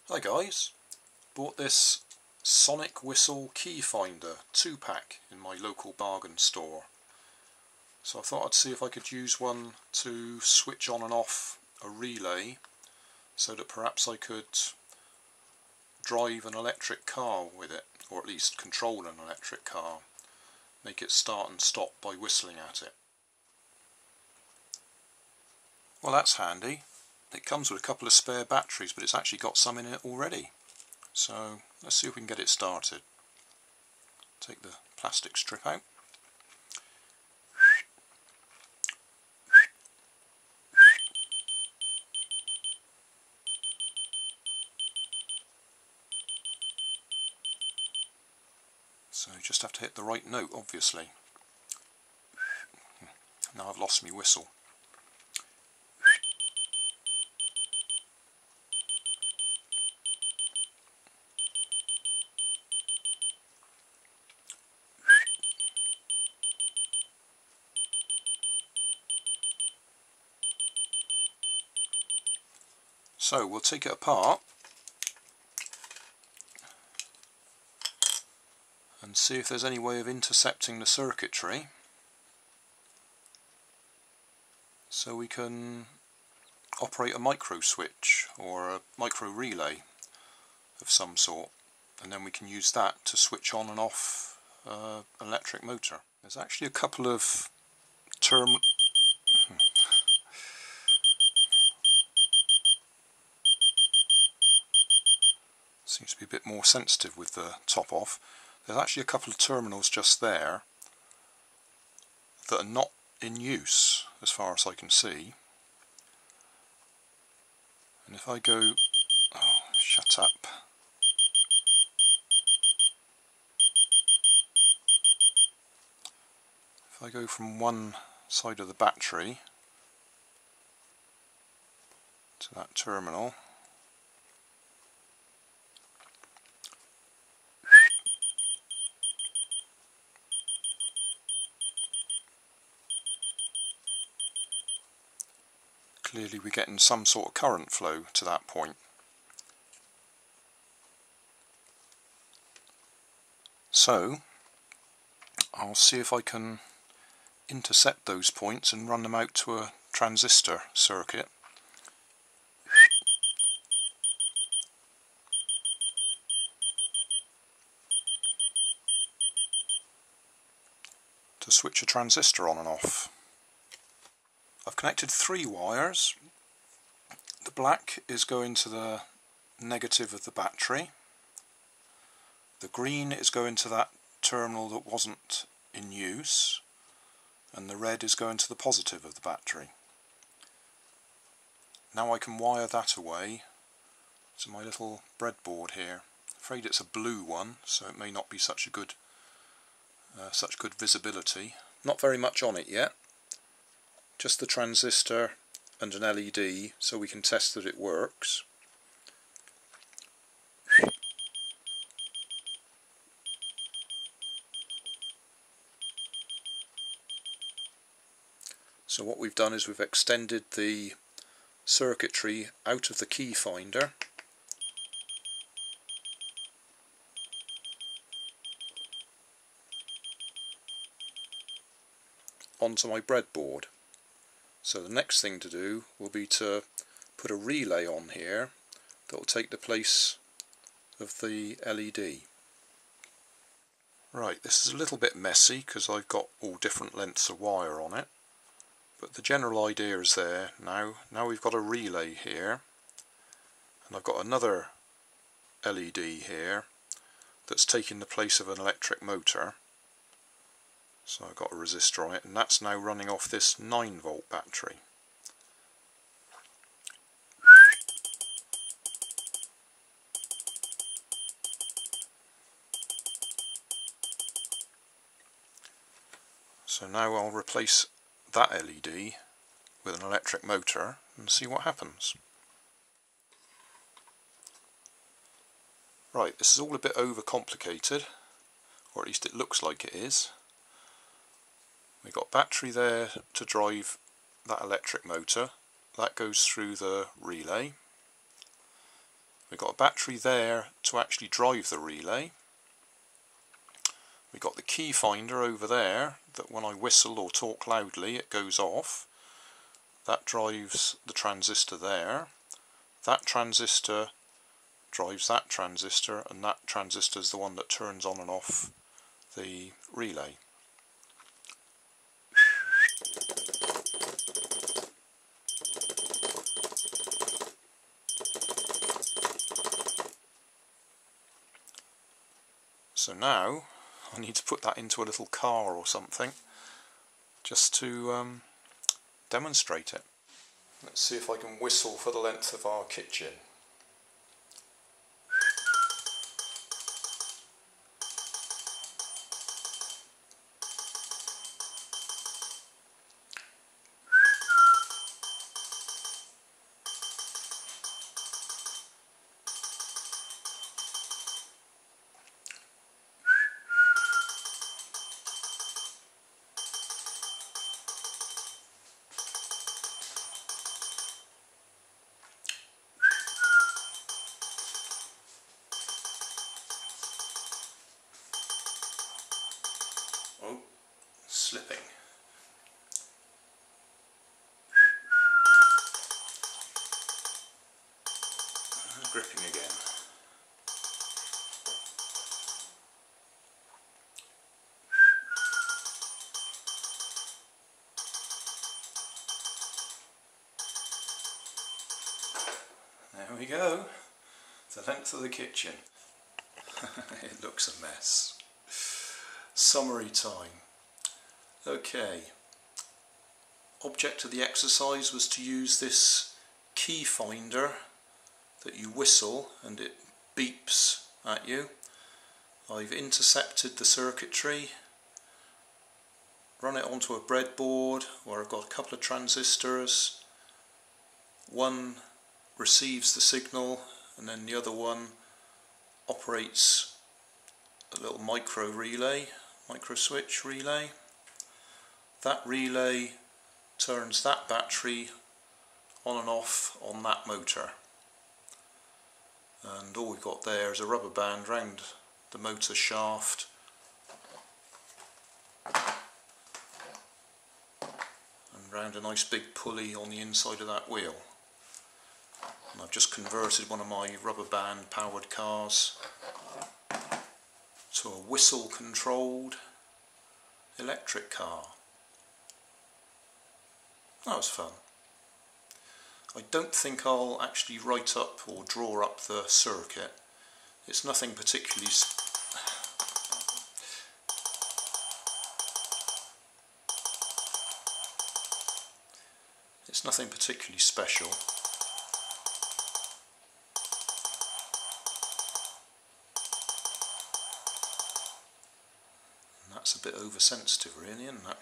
Hi guys, bought this sonic whistle key finder 2-pack in my local bargain store. So I thought I'd see if I could use one to switch on and off a relay so that perhaps I could drive an electric car with it, or at least control an electric car, make it start and stop by whistling at it. Well, that's handy. It comes with a couple of spare batteries, but it's actually got some in it already. So let's see if we can get it started. Take the plastic strip out. So you just have to hit the right note, obviously. Now I've lost my whistle. So we'll take it apart and see if there's any way of intercepting the circuitry so we can operate a micro switch or a micro relay of some sort, and then we can use that to switch on and off an electric motor. There's actually a couple of seems to be a bit more sensitive with the top off. There's actually a couple of terminals just there that are not in use as far as I can see. And if I go... oh, shut up. If I go from one side of the battery to that terminal, clearly we're getting some sort of current flow to that point. So I'll see if I can intercept those points and run them out to a transistor circuit. To switch a transistor on and off. I've connected 3 wires. The black is going to the negative of the battery. The green is going to that terminal that wasn't in use, and the red is going to the positive of the battery. Now I can wire that away to my little breadboard here. I'm afraid it's a blue one, so it may not be such good visibility. Not very much on it yet. Just the transistor and an LED so we can test that it works. So what we've done is we've extended the circuitry out of the key finder onto my breadboard. So the next thing to do will be to put a relay on here that will take the place of the LED. Right, this is a little bit messy because I've got all different lengths of wire on it, but the general idea is there now. Now we've got a relay here, and I've got another LED here that's taking the place of an electric motor. So I've got a resistor on it, and that's now running off this 9-volt battery. So now I'll replace that LED with an electric motor and see what happens. Right, this is all a bit overcomplicated, or at least it looks like it is. We've got battery there to drive that electric motor. That goes through the relay. We've got a battery there to actually drive the relay. We've got the key finder over there that when I whistle or talk loudly it goes off. That drives the transistor there. That transistor drives that transistor, and that transistor is the one that turns on and off the relay. So now I need to put that into a little car or something just to demonstrate it. Let's see if I can whistle for the length of our kitchen. Oh, slipping. Gripping again. There we go. The length of the kitchen. It looks a mess. Summary time. Okay. Object of the exercise was to use this key finder that you whistle and it beeps at you. I've intercepted the circuitry, run it onto a breadboard where I've got a couple of transistors. One receives the signal and then the other one operates a little micro switch relay. That relay turns that battery on and off on that motor, and all we've got there is a rubber band round the motor shaft and round a nice big pulley on the inside of that wheel. And I've just converted one of my rubber band powered cars to a whistle controlled electric car. That was fun. I don't think I'll actually write up or draw up the circuit. It's nothing particularly special. And that's a bit oversensitive really, isn't it?